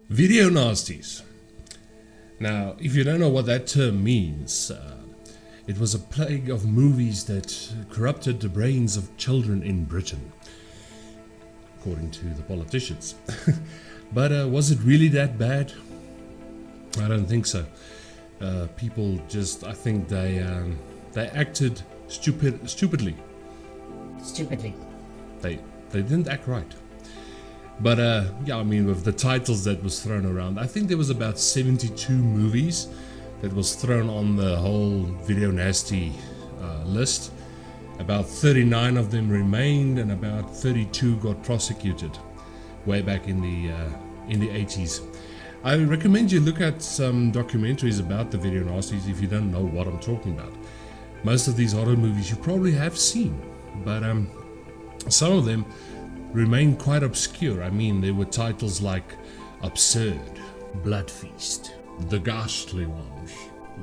Video nasties. Now, if you don't know what that term means, it was a plague of movies that corrupted the brains of children in Britain, according to the politicians. But was it really that bad? I don't think so. People just, I think they acted stupidly. Stupidly. They didn't act right. But yeah, I mean, with the titles that was thrown around, I think there was about 72 movies that was thrown on the whole Video Nasty list. About 39 of them remained, and about 32 got prosecuted way back in the 80s. I recommend you look at some documentaries about the Video Nasties if you don't know what I'm talking about. Most of these horror movies you probably have seen, but some of them remain quite obscure. I mean, there were titles like Absurd, Blood Feast, The Ghastly Ones,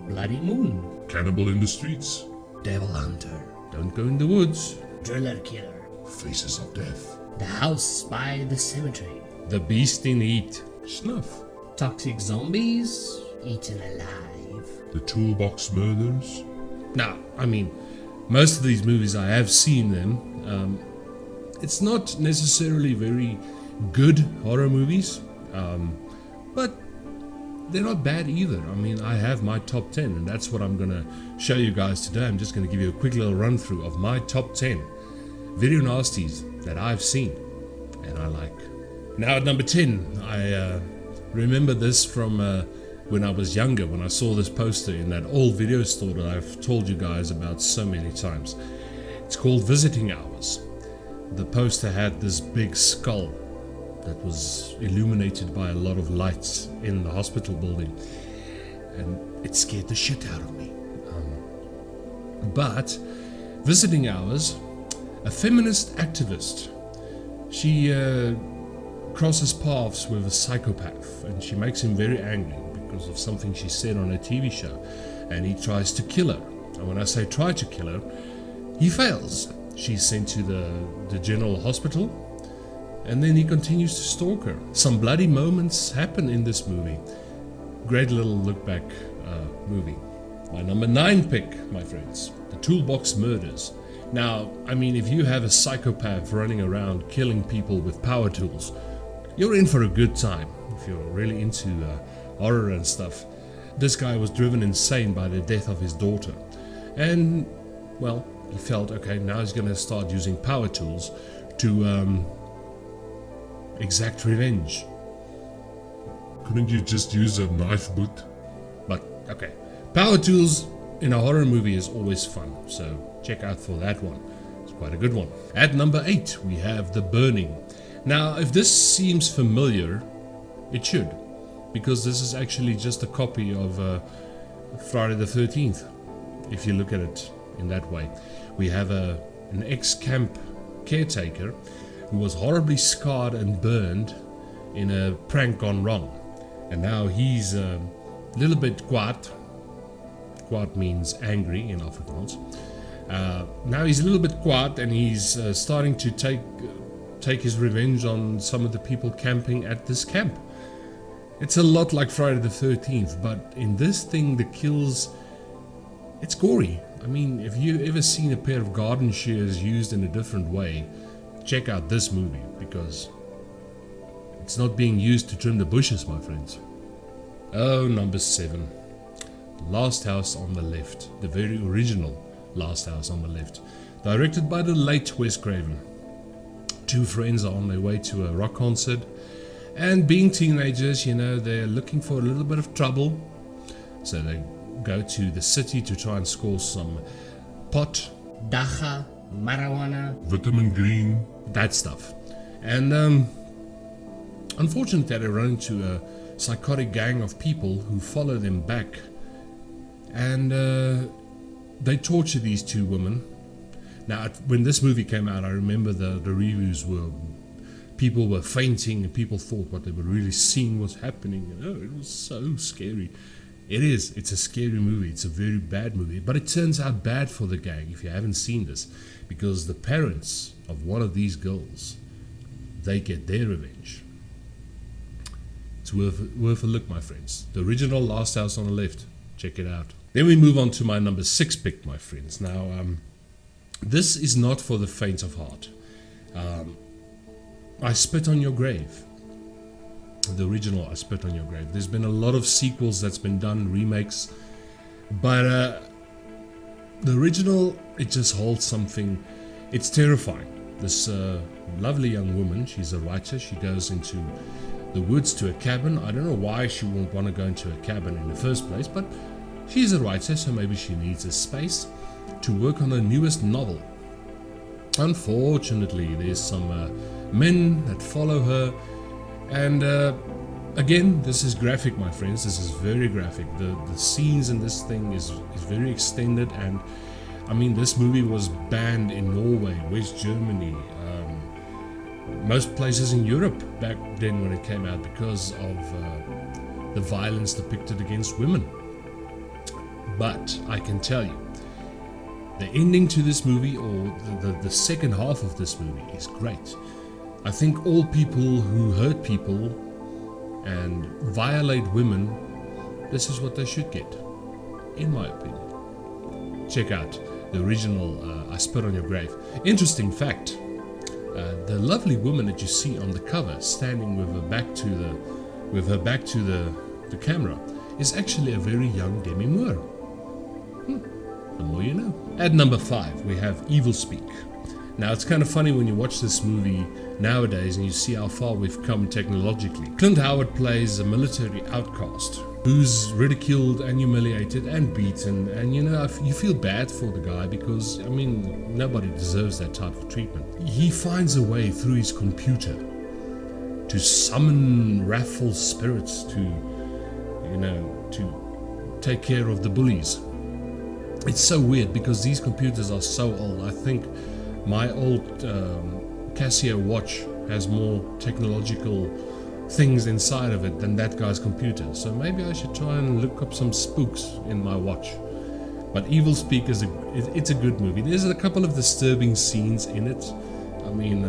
Bloody Moon, Cannibal in the Streets, Devil Hunter, Don't Go in the Woods, Driller Killer, Faces of Death, The House by the Cemetery, The Beast in Heat, Snuff, Toxic Zombies, Eaten Alive, The Toolbox Murders. Now, I mean, most of these movies I have seen them. It's not necessarily very good horror movies, but they're not bad either. I mean, I have my top 10, and that's what I'm going to show you guys today. I'm just going to give you a quick little run through of my top 10 video nasties that I've seen and I like. Now at number 10, I remember this from when I was younger, when I saw this poster in that old video store that I've told you guys about so many times. It's called Visiting Hours. The poster had this big skull that was illuminated by a lot of lights in the hospital building, and it scared the shit out of me. But Visiting Hours, a feminist activist, she crosses paths with a psychopath, and she makes him very angry because of something she said on a TV show, and he tries to kill her. And when I say try to kill her, he fails. She's sent to the general hospital, and then he continues to stalk her. Some bloody moments happen in this movie. Great little look back movie. My number 9 pick, my friends, The Toolbox Murders. Now, I mean, if you have a psychopath running around killing people with power tools, you're in for a good time if you're really into horror and stuff. This guy was driven insane by the death of his daughter, and, well, he felt, okay, now he's going to start using power tools to exact revenge. Couldn't you just use a knife boot? But, okay, power tools in a horror movie is always fun, so check out for that one. It's quite a good one. At number 8, we have The Burning. Now, if this seems familiar, it should, because this is actually just a copy of Friday the 13th, if you look at it in that way. We have an ex-camp caretaker who was horribly scarred and burned in a prank gone wrong, and now he's a little bit kwaad. Kwaad means angry in Afrikaans. Now he's a little bit kwaad, and he's starting to take his revenge on some of the people camping at this camp. It's a lot like Friday the 13th, but in this thing the kills, it's gory. I mean, if you've ever seen a pair of garden shears used in a different way, check out this movie, because it's not being used to trim the bushes, my friends. Oh, number 7. Last House on the Left. The very original Last House on the Left. Directed by the late Wes Craven. 2 friends are on their way to a rock concert, and being teenagers, you know, they're looking for a little bit of trouble, so they go to the city to try and score some pot, Dacha, marijuana, vitamin green, that stuff. And unfortunately, they run into a psychotic gang of people who follow them back, and they torture these 2 women. Now, when this movie came out, I remember the reviews were, people were fainting and people thought what they were really seeing was happening. It was so scary. It is. It's a scary movie. It's a very bad movie. But it turns out bad for the gang if you haven't seen this, because the parents of one of these girls, they get their revenge. It's worth a look, my friends. The original Last House on the Left. Check it out. Then we move on to my number 6 pick, my friends. Now, this is not for the faint of heart. I Spit on Your Grave. The original I Spit on Your Grave. There's been a lot of sequels that's been done, remakes, but the original, it just holds something. It's terrifying. This lovely young woman, she's a writer, she goes into the woods to a cabin. I don't know why she wouldn't want to go into a cabin in the first place, but she's a writer, so maybe she needs a space to work on her newest novel. Unfortunately, there's some men that follow her, and again, this is graphic, my friends. This is very graphic. The scenes in this thing is very extended, and I mean, this movie was banned in Norway, West Germany, most places in Europe back then when it came out, because of the violence depicted against women. But I can tell you, the ending to this movie, or the second half of this movie, is great. I think all people who hurt people and violate women, this is what they should get, in my opinion. Check out the original I Spit on Your Grave. Interesting fact, the lovely woman that you see on the cover, standing with her back to the camera, is actually a very young Demi Moore. The more you know. At number 5, we have Evil Speak. Now, it's kind of funny when you watch this movie nowadays and you see how far we've come technologically. Clint Howard plays a military outcast who's ridiculed and humiliated and beaten, and you feel bad for the guy, because, I mean, nobody deserves that type of treatment. He finds a way through his computer to summon wrathful spirits to take care of the bullies. It's so weird because these computers are so old. I think my old Casio watch has more technological things inside of it than that guy's computer. So maybe I should try and look up some spooks in my watch. But Evil Speak it's a good movie. There's a couple of disturbing scenes in it. I mean,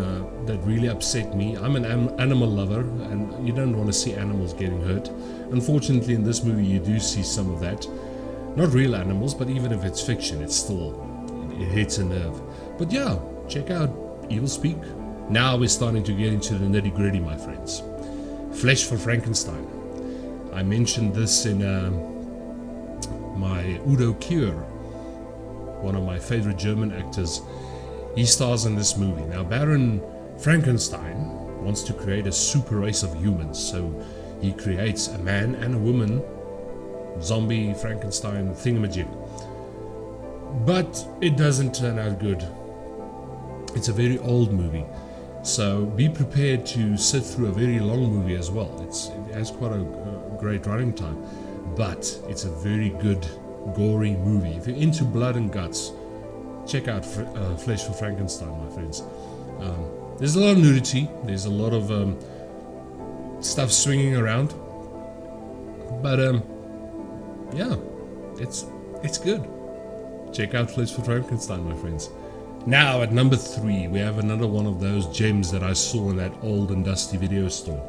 that really upset me. I'm an animal lover, and you don't want to see animals getting hurt. Unfortunately, in this movie, you do see some of that. Not real animals, but even if it's fiction, it hits a nerve. But yeah, check out Evil Speak. Now we're starting to get into the nitty gritty, my friends. Flesh for Frankenstein. I mentioned this in my Udo Kier, one of my favorite German actors. He stars in this movie. Now, Baron Frankenstein wants to create a super race of humans, so he creates a man and a woman, zombie Frankenstein thingamajig. But it doesn't turn out good. It's a very old movie, so be prepared to sit through a very long movie as well. It has quite a great running time, but it's a very good, gory movie. If you're into blood and guts, check out Flesh for Frankenstein, my friends. There's a lot of nudity, there's a lot of stuff swinging around, but yeah, it's good. Check out Flesh for Frankenstein, my friends. Now at number 3, we have another one of those gems that I saw in that old and dusty video store.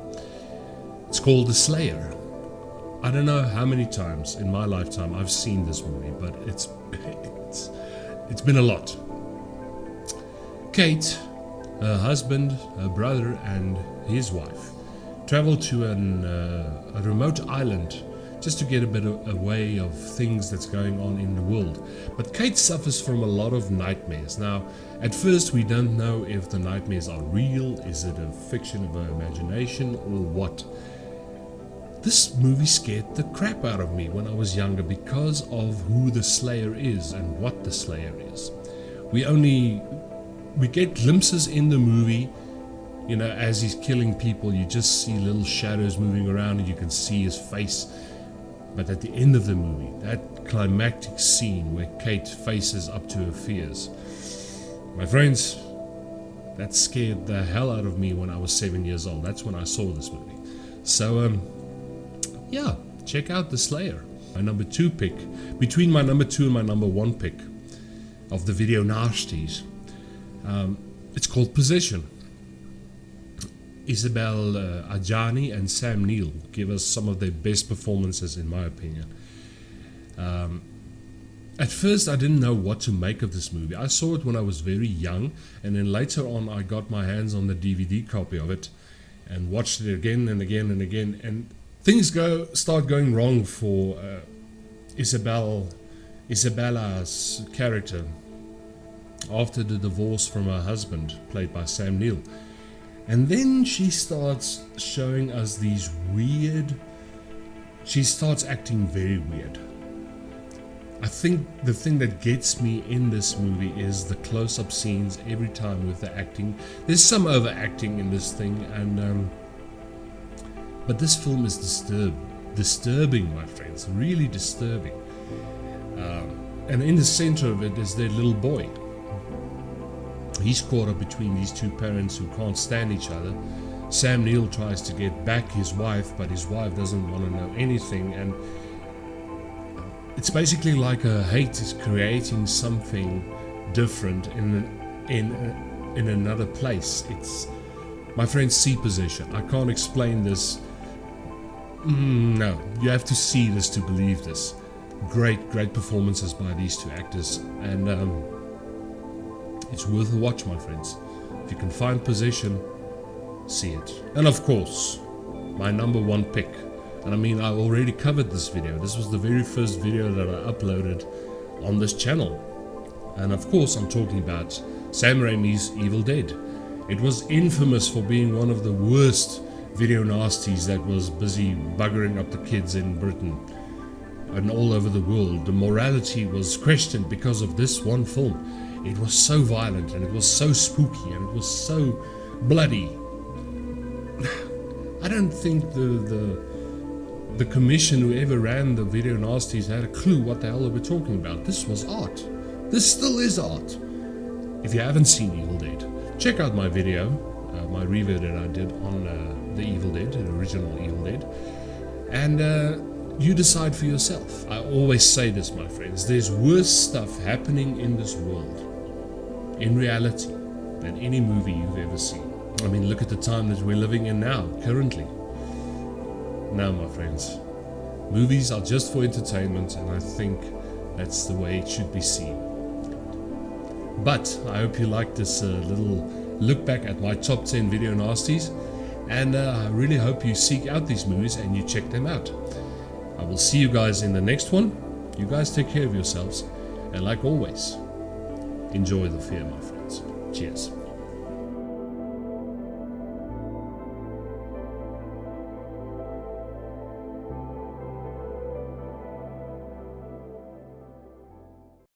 It's called The Slayer. I don't know how many times in my lifetime I've seen this movie, but it's been a lot. Kate, her husband, her brother, and his wife travel to a remote island just to get a bit away of things that's going on in the world. But Kate suffers from a lot of nightmares. Now, at first we don't know if the nightmares are real, is it a fiction of her imagination, or what. This movie scared the crap out of me when I was younger because of who the Slayer is and what the Slayer is. We get glimpses in the movie, as he's killing people, you just see little shadows moving around and you can see his face. But at the end of the movie, that climactic scene where Kate faces up to her fears, My friends, that scared the hell out of me when I was 7 years old. That's when I saw this movie. So, yeah, check out The Slayer. My number 2 pick, between my number 2 and my number 1 pick of the video Nasties. It's called Possession. Isabel Adjani and Sam Neill give us some of their best performances, in my opinion. At first, I didn't know what to make of this movie. I saw it when I was very young, and then later on I got my hands on the DVD copy of it and watched it again and again and again, and things start going wrong for Isabella's character after the divorce from her husband, played by Sam Neill. And then she starts showing us these she starts acting very weird. I think the thing that gets me in this movie is the close-up scenes every time with the acting. There's some overacting in this thing, and but this film is disturbing, my friends, really disturbing. And in the center of it is their little boy. He's caught up between these two parents who can't stand each other. Sam Neill tries to get back his wife, but his wife doesn't want to know anything, and it's basically like a hate is creating something different in another place. It's, my friends, see Possession. I can't explain this. No, you have to see this to believe this. Great performances by these two actors, and it's worth a watch, my friends. If you can find Possession, see it. And of course, my number 1 pick. And I mean, I already covered this video. This was the very first video that I uploaded on this channel. And of course, I'm talking about Sam Raimi's Evil Dead. It was infamous for being one of the worst video nasties that was busy buggering up the kids in Britain and all over the world. The morality was questioned because of this one film. It was so violent, and it was so spooky, and it was so bloody. I don't think the commission, whoever ran the video nasties, had a clue what the hell they were talking about. This was art. This still is art. If you haven't seen Evil Dead, check out my video, my review that I did on the Evil Dead, the original Evil Dead, and you decide for yourself. I always say this, my friends, there's worse stuff happening in this world, in reality, than any movie you've ever seen. I mean, look at the time that we're living in now, currently. Now, my friends, movies are just for entertainment, and I think that's the way it should be seen. But I hope you liked this little look back at my top 10 video nasties, and I really hope you seek out these movies and you check them out. I will see you guys in the next one. You guys take care of yourselves, and like always, enjoy the film, my friends. Cheers.